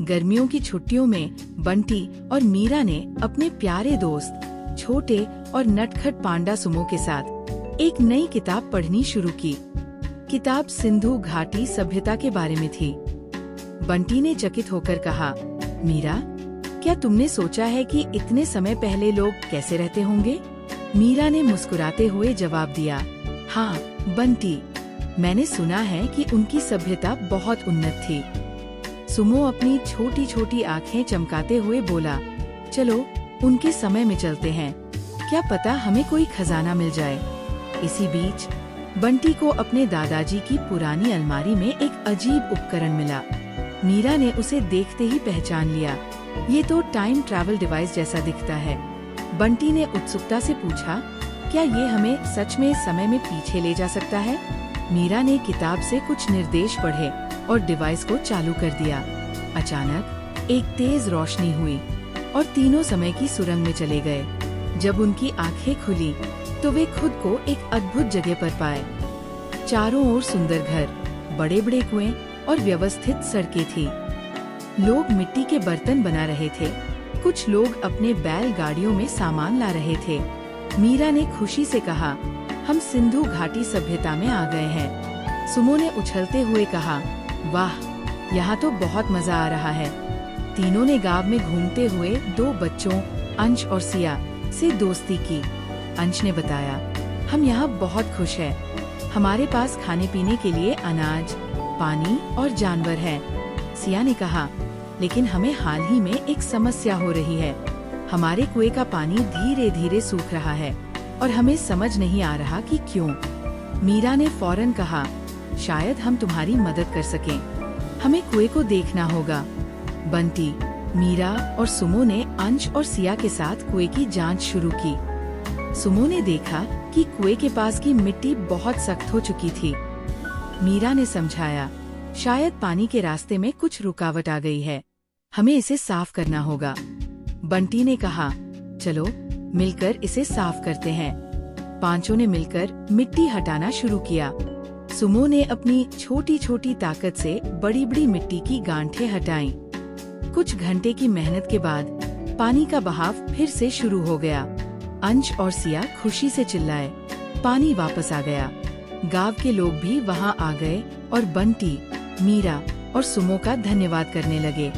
गर्मियों की छुट्टियों में बंटी और मीरा ने अपने प्यारे दोस्त छोटे और नटखट पांडा सुमो के साथ एक नई किताब पढ़नी शुरू की। किताब सिंधु घाटी सभ्यता के बारे में थी। बंटी ने चकित होकर कहा, मीरा, क्या तुमने सोचा है कि इतने समय पहले लोग कैसे रहते होंगे? मीरा ने मुस्कुराते हुए जवाब दिया, हाँ बंटी, मैंने सुना है कि उनकी सभ्यता बहुत उन्नत थी। सुमो अपनी छोटी छोटी आँखें चमकाते हुए बोला, चलो उनके समय में चलते हैं, क्या पता हमें कोई खजाना मिल जाए। इसी बीच बंटी को अपने दादाजी की पुरानी अलमारी में एक अजीब उपकरण मिला। मीरा ने उसे देखते ही पहचान लिया, ये तो टाइम ट्रैवल डिवाइस जैसा दिखता है। बंटी ने उत्सुकता से पूछा, क्या ये हमें सच में समय में पीछे ले जा सकता है? मीरा ने किताब से कुछ निर्देश पढ़े और डिवाइस को चालू कर दिया। अचानक एक तेज रोशनी हुई और तीनों समय की सुरंग में चले गए। जब उनकी आंखें खुली तो वे खुद को एक अद्भुत जगह पर पाए। चारों ओर सुंदर घर, बड़े बड़े कुएं और व्यवस्थित सड़कें थी। लोग मिट्टी के बर्तन बना रहे थे, कुछ लोग अपने बैल गाड़ियों में सामान ला रहे थे। मीरा ने खुशी से कहा, हम सिंधु घाटी सभ्यता में आ गए हैं। सुमो ने उछलते हुए कहा, वाह, यहाँ तो बहुत मजा आ रहा है। तीनों ने गांव में घूमते हुए दो बच्चों अंश और सिया से दोस्ती की। अंश ने बताया, हम यहाँ बहुत खुश हैं। हमारे पास खाने पीने के लिए अनाज, पानी और जानवर हैं। सिया ने कहा, लेकिन हमें हाल ही में एक समस्या हो रही है। हमारे कुएं का पानी धीरे धीरे सूख रहा है और हमें समझ नहीं आ रहा कि क्यों। मीरा ने फौरन कहा, शायद हम तुम्हारी मदद कर सकें। हमें कुएं को देखना होगा। बंटी, मीरा और सुमो ने अंश और सिया के साथ कुएं की जांच शुरू की। सुमो ने देखा कि कुएं के पास की मिट्टी बहुत सख्त हो चुकी थी। मीरा ने समझाया, शायद पानी के रास्ते में कुछ रुकावट आ गई है, हमें इसे साफ करना होगा। बंटी ने कहा, चलो मिलकर इसे साफ करते हैं। पांचों ने मिलकर मिट्टी हटाना शुरू किया। सुमो ने अपनी छोटी छोटी ताकत से बड़ी बड़ी मिट्टी की गांठें हटाईं। कुछ घंटे की मेहनत के बाद पानी का बहाव फिर से शुरू हो गया। अंश और सिया खुशी से चिल्लाए, पानी वापस आ गया। गांव के लोग भी वहां आ गए और बंटी, मीरा और सुमो का धन्यवाद करने लगे।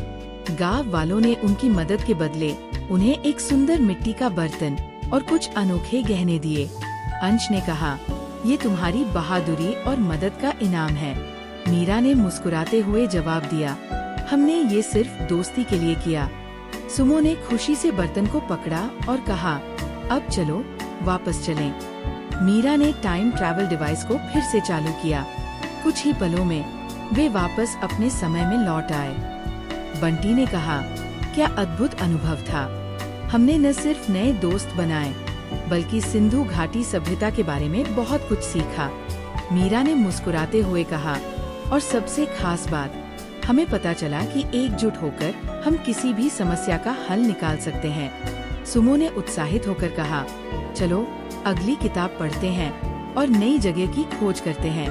गांव वालों ने उनकी मदद के बदले उन्हें एक सुंदर मिट्टी का बर्तन और कुछ अनोखे गहने दिए। अंश ने कहा, ये तुम्हारी बहादुरी और मदद का इनाम है। मीरा ने मुस्कुराते हुए जवाब दिया, हमने ये सिर्फ दोस्ती के लिए किया। सुमो ने खुशी से बर्तन को पकड़ा और कहा, अब चलो वापस चलें। मीरा ने टाइम ट्रैवल डिवाइस को फिर से चालू किया। कुछ ही पलों में वे वापस अपने समय में लौट आए। बंटी ने कहा, क्या अद्भुत अनुभव था। हमने न सिर्फ नए दोस्त बनाए बल्कि सिंधु घाटी सभ्यता के बारे में बहुत कुछ सीखा। मीरा ने मुस्कुराते हुए कहा, और सबसे खास बात, हमें पता चला कि एकजुट होकर हम किसी भी समस्या का हल निकाल सकते हैं। सुमो ने उत्साहित होकर कहा, चलो अगली किताब पढ़ते हैं और नई जगह की खोज करते हैं।